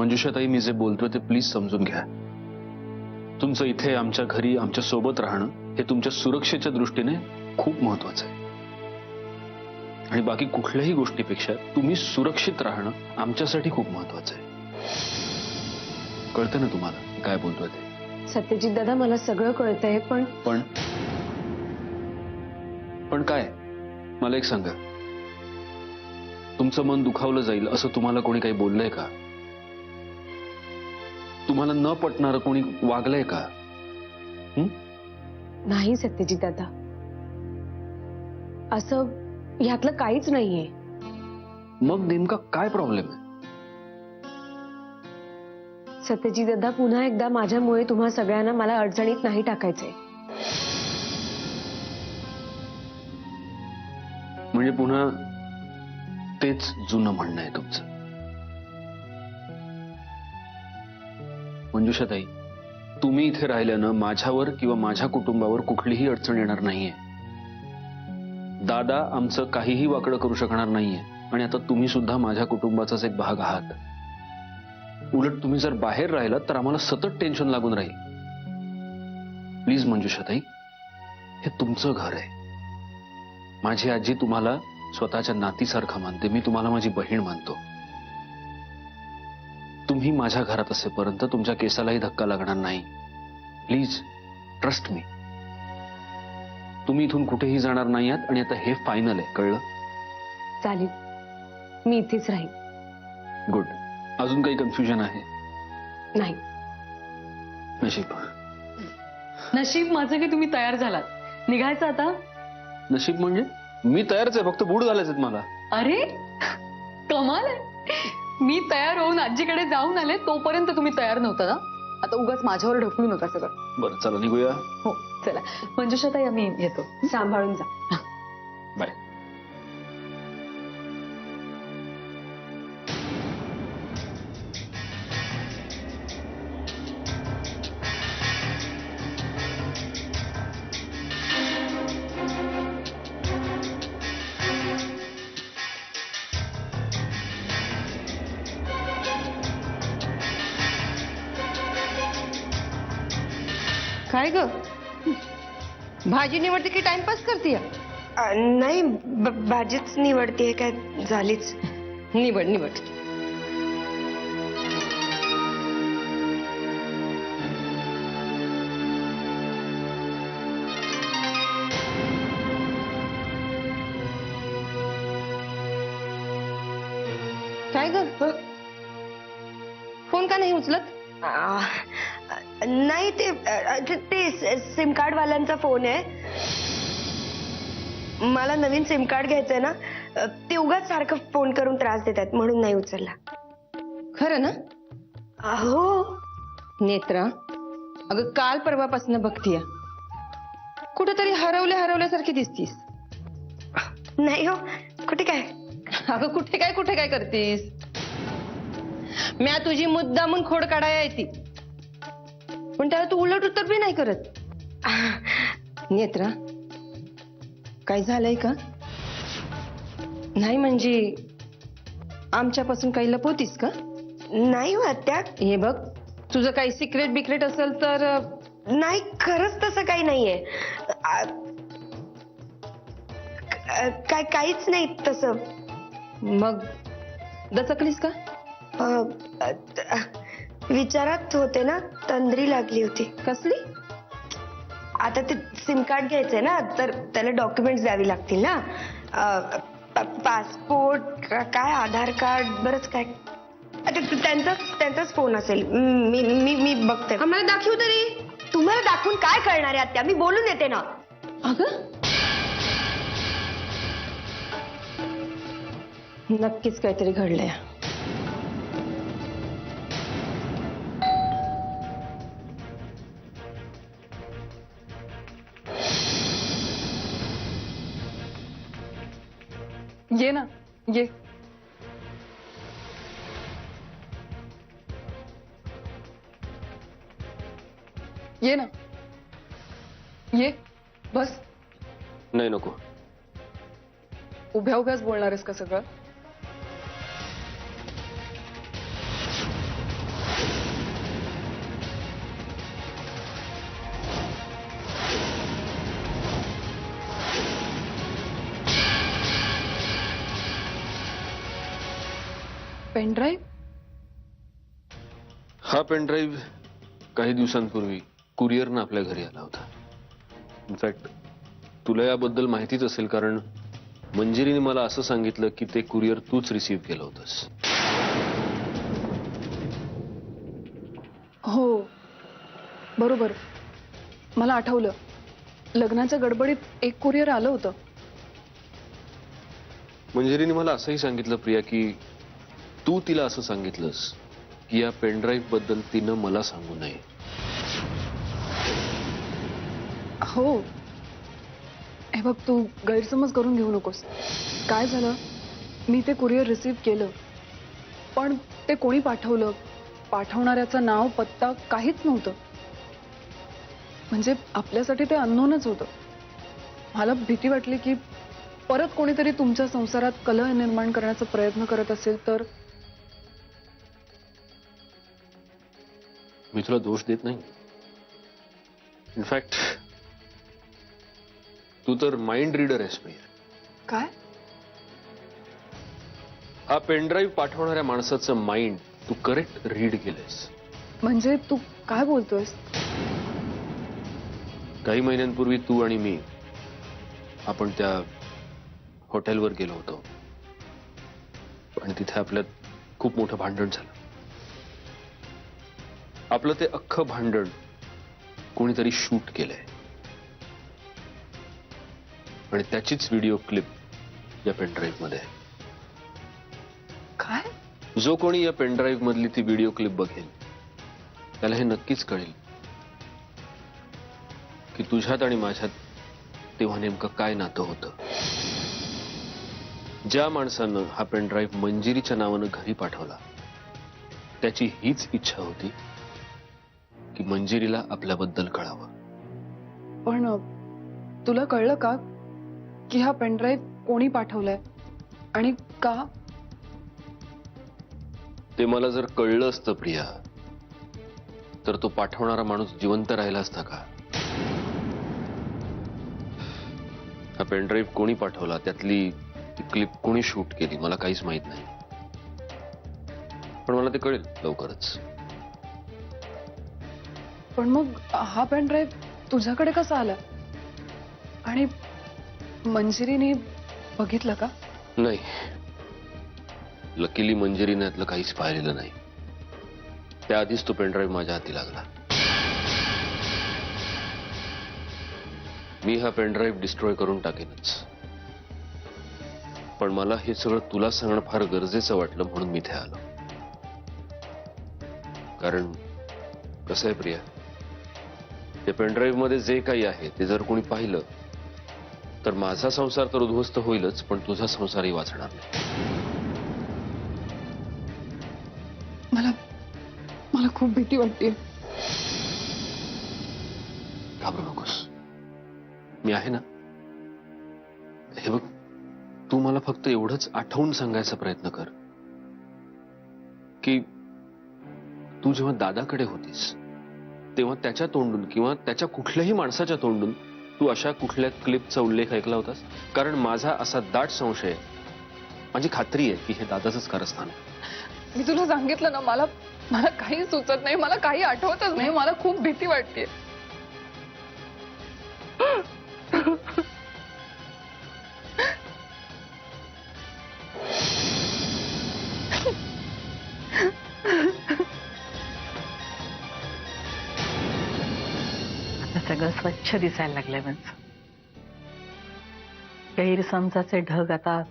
मंजुषाताई, मी जे बोलतोय ते प्लीज समजून घ्या. तुमचं इथे आमच्या घरी आमच्या सोबत राहणं हे तुमच्या सुरक्षेच्या दृष्टीने खूप महत्वाचं आहे. आणि बाकी कुठल्याही गोष्टीपेक्षा तुम्ही सुरक्षित राहणं आमच्यासाठी खूप महत्वाचं आहे. कळतं ना तुम्हाला काय बोलतोय ते? सत्यजित दादा, मला सगळं कळतंय, पण पण काय? मला एक सांगा, तुमचं मन दुखावलं जाईल असं तुम्हाला कोणी काही बोललंय का? तुम्हाला न पटणारं कोणी वागलंय का? नाही सत्यजित दादा, असं ह्यातलं काहीच नाहीये. मग नेमका काय प्रॉब्लेम आहे? सत्यजित दादा, पुन्हा एकदा माझ्यामुळे तुम्हा सगळ्यांना मला अडचणीत नाही टाकायचंय. म्हणजे पुन्हा तेच जुनं म्हणणं आहे तुमचं? मंजुषाताई, तुम्ही इथे राहिल्यानं माझ्यावर किंवा माझ्या कुटुंबावर कुठलीही अडचण येणार नाहीये. दादा आमचं काहीही वाकडं करू शकणार नाहीये. आणि आता तुम्ही सुद्धा माझ्या कुटुंबाचाच एक भाग आहात. उलट तुम्ही जर बाहेर राहिलात तर आम्हाला सतत टेन्शन लागून राहील. प्लीज मंजुषाताई, हे तुमचं घर आहे. माझी आजी तुम्हाला स्वतःच्या नातीसारखं मानते. मी तुम्हाला माझी बहीण मानतो. तुम्ही माझ्या घरात असेपर्यंत तुमच्या केसालाही धक्का लागणार नाही. Please trust me. तुम्ही इथून कुठेही जाणार नाही आहात. आणि आता हे फायनल आहे, कळलं? चालेल, मी इथेच राहील. गुड. अजून काही कन्फ्युजन आहे? नाही. नशीब. नशीब माझं की तुम्ही तयार झालात. निघायचं आता? नशीब म्हणजे मी तयारच आहे, फक्त बूट घालायचे मला. अरे कमाल आहे. मी तयार होऊन आजीकडे जाऊन आले तोपर्यंत तुम्ही तयार नव्हता ना. आता उगाच माझ्यावर ढकलू नका सगळं. बरं चला निघूया. हो चला. मंजुषाताई, आम्ही येतो. सांभाळून जा. बाय. काय ग, भाजी निवडते की टाइमपास करते? नाही, भाजीच निवडतीये. काय झालीच. निवड निवड. काय ग, फोन का नाही उचलत? नाही, ते सिम कार्ड वाल्यांचा फोन आहे. मला नवीन सिम कार्ड घ्यायचंय ना, ते उगाच सारखं फोन करून त्रास देतात म्हणून नाही उचलला. खरं ना? हो. नेत्रा, अगं काल परवापासून बघतीय, कुठेतरी हरवल्यासारखी दिसतीस. नाही हो, कुठे काय. अगं कुठे काय करतीस? म्या तुझी मुद्दामून खोड काढायला येते, पण त्याला तू उलट उत्तर बी नाही करत. नेत्रा, काय झालंय का? नाही म्हणजे आमच्यापासून काही लपवतीस का? नाही हो आत्या. हे बघ, तुझं काही सिक्रेट बिक्रेट असेल तर. नाही, खरंच तसं काही नाहीये. काहीच नाही तसं. मग दचकलीस का? विचारात होते ना, तंद्री लागली होती. कसली? आता ते सिम कार्ड घ्यायचंय ना, तर त्याला डॉक्युमेंट्स द्यावी लागतील ना. पासपोर्ट, काय आधार कार्ड, बरंच काय. त्यांचाच फोन असेल. मी बघते. आम्हाला दाखवू तरी. तुम्हाला दाखवून काय करणार आहे आत्या? मी बोलून येते ना. अगं नक्कीच काहीतरी घडलंय. ये ना, ये. ये ना, ये बस. नाही नको. उभ्या उभ्याच बोलणार आहेस का सगळं? पेनड्राईव्ह? हा पेनड्राईव्ह काही दिवसांपूर्वी कुरिअरनं आपल्या घरी आला होता. इनफॅक्ट तुला याबद्दल माहितीच असेल, कारण मंजिरीने मला असं सांगितलं की ते कुरिअर तूच रिसीव्ह केलं होतंस. हो बरोबर, मला आठवलं. लग्नाच्या गडबडीत एक कुरिअर आलं होतं. मंजिरीने मला असंही सांगितलं प्रिया की तू तिला असं सांगितलंस की या पेनड्राईव्ह बद्दल तिनं मला सांगू नये. हो, हे बघ, तू गैरसमज करून घेऊ नकोस. काय झालं, मी ते कुरिअर रिसीव्ह केलं, पण ते कोणी पाठवलं, पाठवणाऱ्याचं नाव पत्ता काहीच नव्हतं. म्हणजे आपल्यासाठी ते अननोनच होतं. मला भीती वाटली की परत कोणीतरी तुमच्या संसारात कलह निर्माण करण्याचा प्रयत्न करत असेल तर. मी तुला दोष देत नाही. इनफॅक्ट तू तर माइंड रीडर आहेस प्रिया. काय? हा पेनड्राईव्ह पाठवणाऱ्या माणसाचं माइंड तू करेक्ट रीड केलंयस. म्हणजे तू काय बोलतोयस? काही महिन्यांपूर्वी तू आणि मी आपण त्या हॉटेलवर गेलो होतो आणि तिथे आपल्यात खूप मोठं भांडण झालं. आपलं ते अख्खं भांडण कोणीतरी शूट केलंय आणि त्याचीच व्हिडिओ क्लिप या पेनड्राईव्ह मध्ये आहे. काय? जो कोणी या पेनड्राईव्ह मधली ती व्हिडिओ क्लिप बघेल त्याला हे नक्कीच कळेल की तुझ्यात आणि माझ्यात तेव्हा नेमकं काय नातं होतं. ज्या माणसानं हा पेनड्राईव्ह मंजिरीच्या नावानं घरी पाठवला त्याची हीच इच्छा होती की मंजिरीला आपल्याबद्दल कळावं. पण तुला कळलं का की हा पेनड्राईव्ह कोणी पाठवलाय आणि का? ते मला जर कळलं असतं प्रिया तर तो पाठवणारा माणूस जिवंत राहिला असता का? हा पेनड्राईव्ह कोणी पाठवला, त्यातली क्लिप कोणी शूट केली, मला काहीच माहित नाही. पण मला ते कळेल लवकरच. पण मग हा पेनड्राईव्ह तुझ्याकडे कसा आला? आणि मंजिरीने बघितलं का? नाही, लकीली मंजिरीने यातलं काहीच पाहिलेलं नाही. त्याआधीच तो पेनड्राईव्ह माझ्या हाती लागला. मी हा पेनड्राईव्ह डिस्ट्रॉय करून टाकेनच, पण मला हे सगळं तुला सांगणं फार गरजेचं वाटलं म्हणून मी इथे आलो. कारण कसं आहे प्रिया, त्या पेनड्राईव्ह मध्ये जे काही आहे ते जर कोणी पाहिलं तर माझा संसार तर उद्ध्वस्त होईलच, पण तुझा संसारही वाचणार नाही. मला खूप भीती वाटते. घाबरू नकोस, मी आहे ना. हे बघ, तू मला फक्त एवढंच आठवून सांगायचा प्रयत्न कर की तू जेव्हा दादाकडे होतीस तेव्हा त्याच्या तोंडून किंवा त्याच्या कुठल्याही माणसाच्या तोंडून तू अशा कुठल्या क्लिपचा उल्लेख ऐकला होतास. कारण माझा असा दाट संशय, माझी खात्री आहे की हे दादाचंच कारस्थान आहे. मी तुला सांगितलं ना, मला काही सुचत नाही, मला काही आठवतच नाही. मला खूप भीती वाटते. आता सगळं स्वच्छ दिसायला लागलंय. म्हणजे गैरसमजाचे ढग आता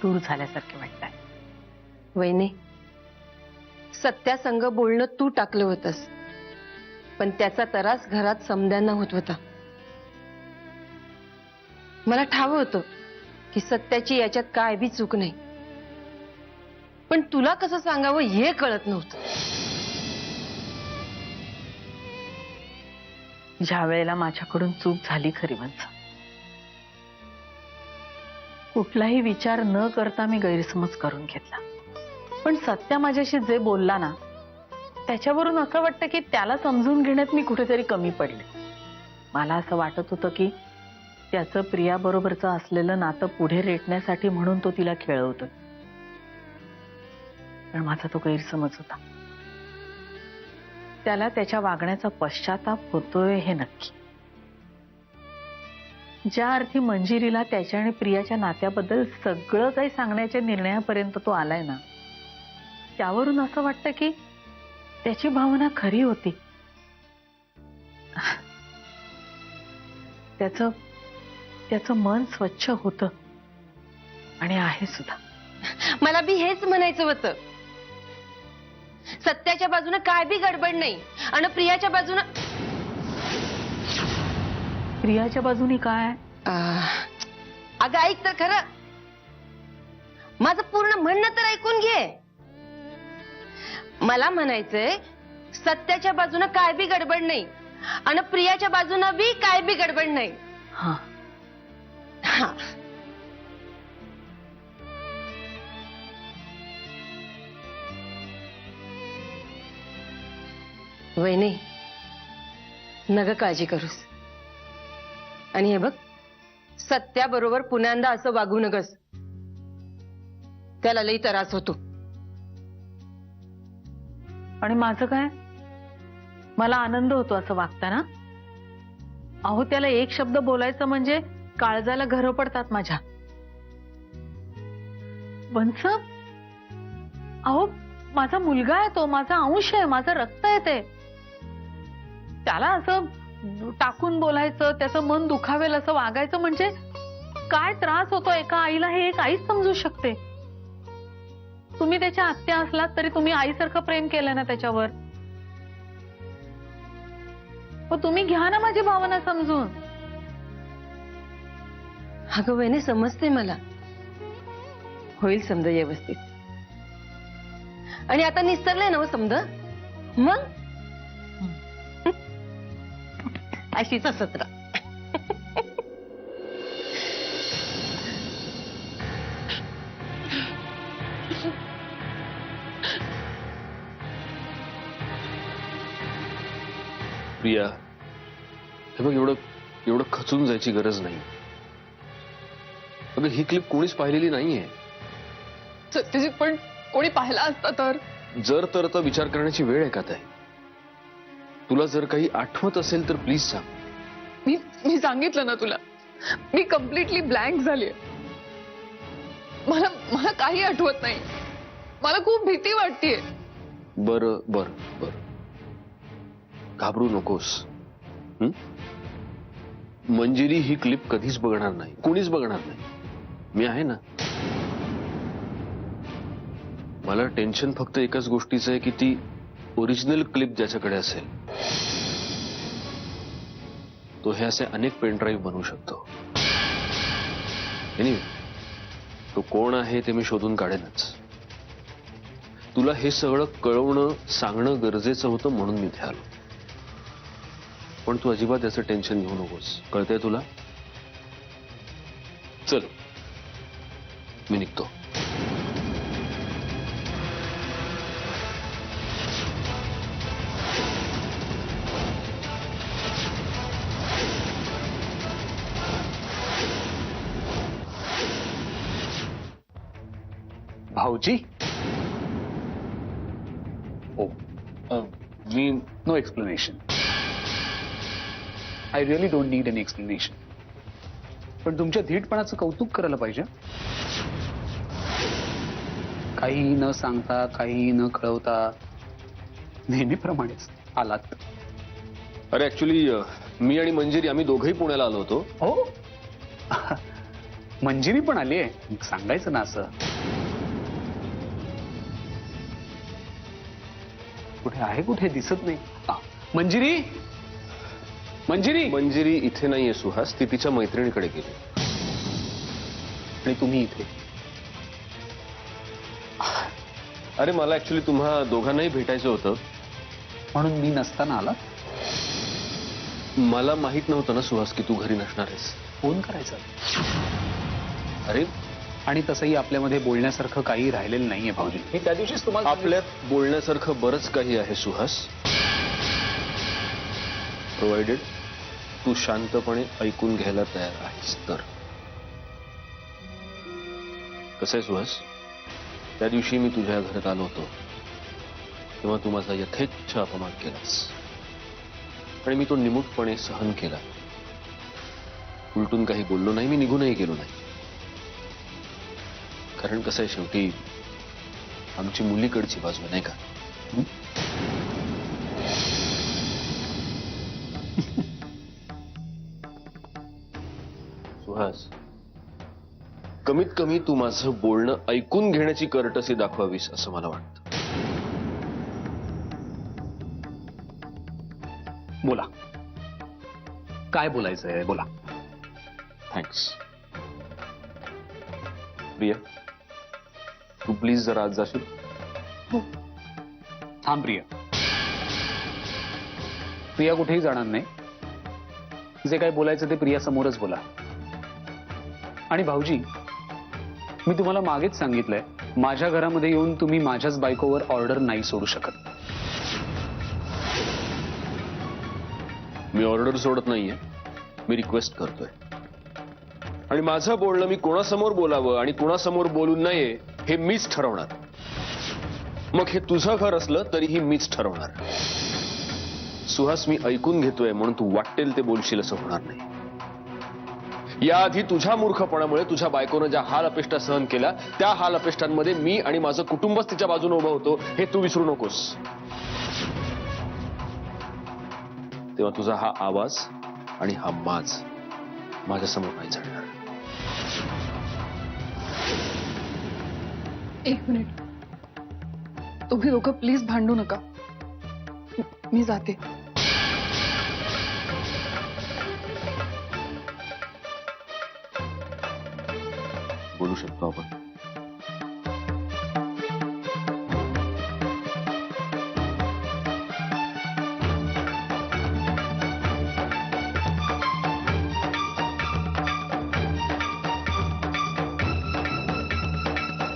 दूर झाल्यासारखे वाटतंय. वहिनी, सत्यासंग बोलणं तू टाकलं होतंस, पण त्याचा त्रास घरात समद्यांना होत होता. मला ठाव होतं की सत्याची याच्यात काय बी चूक नाही, पण तुला कसं सांगावं हे कळत नव्हतं. ज्या वेळेला माझ्याकडून चूक झाली खरी म्हणजे, कुठलाही विचार न करता मी गैरसमज करून घेतला. पण सत्या माझ्याशी जे बोलला ना, त्याच्यावरून असं वाटतं की त्याला समजून घेण्यात मी कुठेतरी कमी पडले. मला असं वाटत होतं की त्याचं प्रियाबरोबरचं असलेलं नातं पुढे रेटण्यासाठी म्हणून तो तिला खेळवतोय. पण माझा तो गैरसमज होता. त्याला त्याच्या वागण्याचा पश्चाताप होतोय हे नक्की. ज्या अर्थी मंजिरीला त्याच्या आणि प्रियाच्या नात्याबद्दल सगळं काही सांगण्याच्या निर्णयापर्यंत तो आलाय ना, त्यावरून असं वाटतं की त्याची भावना खरी होती. त्याचं मन स्वच्छ होतं आणि आहे सुद्धा. मला बी हेच म्हणायचं होतं. सत्याच्या बाजूने काय बी गडबड नाही आणि प्रियाच्या बाजूने प्रियाच्या बाजूनी काय? अगं ऐक तर खरं, माझं पूर्ण म्हणणं तर ऐकून घे. मला म्हणायचंय सत्याच्या बाजूने काय बी गडबड नाही आणि प्रियाच्या बाजूने बी काय बी गडबड नाही. हा, हा. वहिनी, नग काळजी करूस. आणि हे बघ, सत्याबरोबर पुन्यांदा असं वागू नगस. त्याला लई त्रास होतो. आणि माझं काय? मला आनंद होतो असं वागताना. अहो, त्याला एक शब्द बोलायचं म्हणजे काळजाला घरं पडतात माझ्या. वंस, अहो माझा मुलगा आहे तो, माझा अंश आहे, माझं रक्त आहे ते. त्याला असं टाकून बोलायचं, त्याचं मन दुखावेल असं वागायचं म्हणजे काय त्रास होतो एका आईला हे एक आईच समजू शकते. तुम्ही त्याच्या आत्या असलात तरी तुम्ही आईसारखं प्रेम केलं ना त्याच्यावर. तुम्ही घ्या ना माझी भावना समजून. अगं वहिनी, समजते मला. होईल समजा व्यवस्थित. आणि आता निस्तरलंय ना हो समजा. मग अशीच असत राहा. प्रिया, हे बघ, एवढं खचून जायची गरज नाही. अगं, ही क्लिप कोणीच पाहिलेली नाहीये. सत्यजित, पण कोणी पाहिला असता तर? जर तर विचार करण्याची वेळ आहे का ताई? तुला जर काही आठवत असेल तर प्लीज सांग. मी सांगितलं ना तुला, मी कम्प्लिटली ब्लँक झाली. मला काही आठवत नाही. मला खूप भीती वाटतेय. बरं बरं बरं, घाबरू नकोस. मंजिरी ही क्लिप कधीच बघणार नाही, कोणीच बघणार नाही. मी आहे ना. मला टेन्शन फक्त एकाच गोष्टीचं आहे की ती ओरिजिनल क्लिप ज्याच्याकडे असेल तो हे असे अनेक पेन ड्राईव्ह बनवू शकतो. एनिवे, तो कोण आहे ते मी शोधून काढेनच. तुला हे सगळं कळवणं, सांगणं गरजेचं होतं म्हणून मी इथे आलो. पण तू अजिबात याचं टेन्शन घेऊ नकोस, कळतंय तुला? चल, मी निघतो. भाऊजी? ओ, मी no explanation. I really don't need an explanation. पण तुमच्या धीटपणाचं कौतुक करायला पाहिजे. काही न सांगता, काही न कळवता नेहमीप्रमाणेच आलात. अरे ऍक्च्युली मी आणि मंजिरी आम्ही दोघंही पुण्याला आलो होतो. हो, मंजिरी पण आली आहे. सांगायचं ना असं. कुठे आहे, कुठे दिसत नाही. मंजिरी, मंजिरी. मंजिरी इथे नाहीये सुहास, ती तिच्या मैत्रिणीकडे गेली. आणि तुम्ही इथे? अरे मला ऍक्च्युली तुम्हा दोघांनाही भेटायचं होतं. म्हणून मी नसताना आला? मला माहित नव्हतं ना सुहास की तू घरी नसणार आहेस. फोन करायचा. अरे, आणि तसंही आपल्यामध्ये बोलण्यासारखं काही राहिलेलं नाहीये भाऊजी. मी त्या दिवशीच तुम्हाला आपल्यात बोलण्यासारखं बरंच काही आहे सुहास, प्रोव्हाइडेड तू शांतपणे ऐकून घ्यायला तयार आहेस तर. कसं आहे सुहास? त्या दिवशी मी तुझ्या घरात आलो होतो तेव्हा तू माझा यथेच्छ अपमान केलास आणि मी तो निमूटपणे सहन केला. उलटून काही बोललो नाही, मी निघूनही गेलो नाही. कारण कसं आहे, शेवटी आमची मुलीकडची बाजू आहे, नाही का? सुहास, कमीत कमी तू माझं बोलणं ऐकून घेण्याची कर्टसी दाखवावीस असं मला वाटतं. बोला, काय बोलायचंय बोला. थँक्स. प्रिया, तू प्लीज जरा आज जाशील? थांब प्रिया. प्रिया कुठेही जाणार नाही. जे काय बोलायचं ते प्रिया समोरच बोला. आणि भाऊजी, मी तुम्हाला मागेच सांगितलंय, माझ्या घरामध्ये येऊन तुम्ही माझ्याच बायकोवर ऑर्डर नाही सोडू शकत. मी ऑर्डर सोडत नाहीये, मी रिक्वेस्ट करतोय. आणि माझं बोलणं मी कोणासमोर बोलावं आणि कोणासमोर बोलू नये हे मीच ठरवणार. मग हे तुझं घर असलं तरीही मीच ठरवणार. सुहास, मी ऐकून घेतोय म्हणून तू वाटेल ते बोलशील असं होणार नाही. याआधी तुझ्या मूर्खपणामुळे तुझ्या बायकोनं ज्या हाल अपेष्टा सहन केल्या, त्या हाल अपेष्टांमध्ये मी आणि माझं कुटुंबच तिच्या बाजूने उभं होतो हे तू विसरू नकोस. तेव्हा तुझा हा आवाज आणि हा माज माझ्यासमोर नाही चढणार. एक मिनिट, तुम्ही दोघं प्लीज भांडू नका. मी जाते. बोलू शकतो आपण.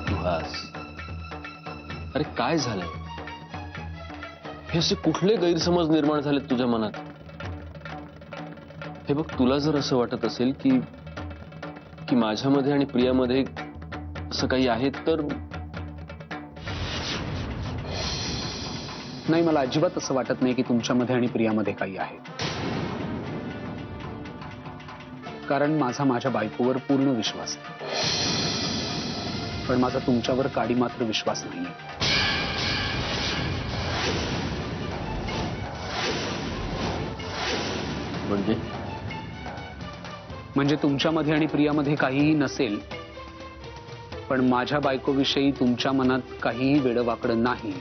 सुहास, अरे काय झालंय? हे असे कुठले गैरसमज निर्माण झालेत तुझ्या मनात? हे बघ, तुला जर असं वाटत असेल की माझ्यामध्ये आणि प्रियामध्ये असं काही आहे तर नाही, मला अजिबात असं वाटत नाही की तुमच्यामध्ये आणि प्रियामध्ये काही आहे. कारण माझ्या बायकोवर पूर्ण विश्वास आहे. पण माझा तुमच्यावर काडी मात्र विश्वास नाहीये. म्हणजे तुमच्यामध्ये आणि प्रियामध्ये काहीही नसेल, पण माझ्या बायकोविषयी तुमच्या मनात काहीही वेडवाकडं नाही,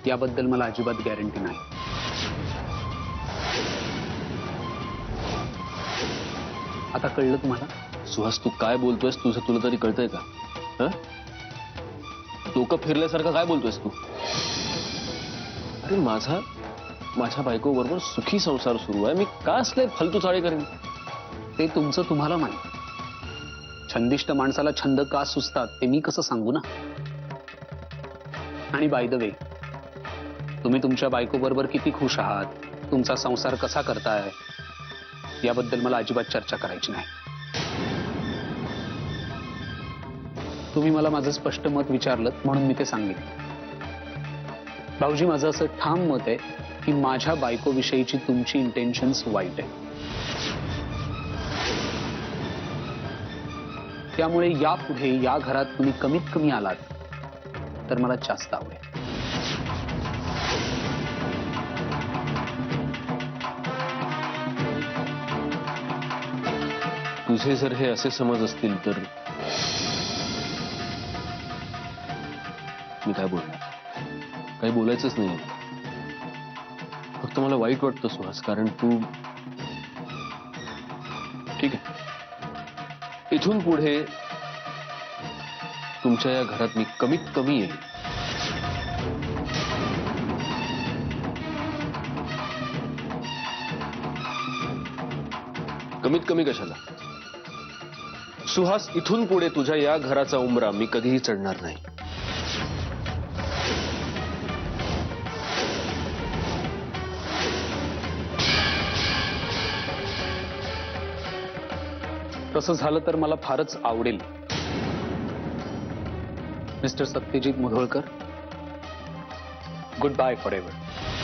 याबद्दल मला अजिबात गॅरंटी नाही. आता कळलं तुम्हाला? सुहास, तू काय बोलतोयस? तुझं तुला तरी कळतंय का? हं? डोकं फिरल्यासारखं काय बोलतोयस तू? अरे माझ्या बायको बरोबर सुखी संसार सुरू आहे. मी का असले फालतू चाळे करेन? ते तुमचं तुम्हाला माहित. छंदिष्ट माणसाला छंद का सुचतात ते मी कसं सांगू ना. आणि बाय द वे, तुम्ही तुमच्या बायको बरोबर किती खुश आहात, तुमचा संसार कसा करताय, याबद्दल मला अजिबात चर्चा करायची नाही. तुम्ही मला माझं स्पष्ट मत विचारलं म्हणून मी ते सांगितलं. भाऊजी, माझं असं ठाम मत आहे की माझ्या बायकोविषयीची तुमची इंटेन्शन्स वाईट आहे. त्यामुळे यापुढे या घरात तुम्ही कमीत कमी आलात तर मला जास्त आवडेल. तुझे जर हे असे समज असतील तर मी काय बोलणार? काही बोलायचंच नाही. फक्त मला वाईट वाटतं सुहास, कारण तू ठीक आहे. इथून पुढे तुमच्या या घरात मी कमीत कमी येईल. कमीत कमी कशाला? सुहास, इथून पुढे तुझ्या या घराचा उंबरा मी कधीही चढणार नाही. तसं झालं तर मला फारच आवडेल. Mister Satyajit Mudholkar, goodbye for ever.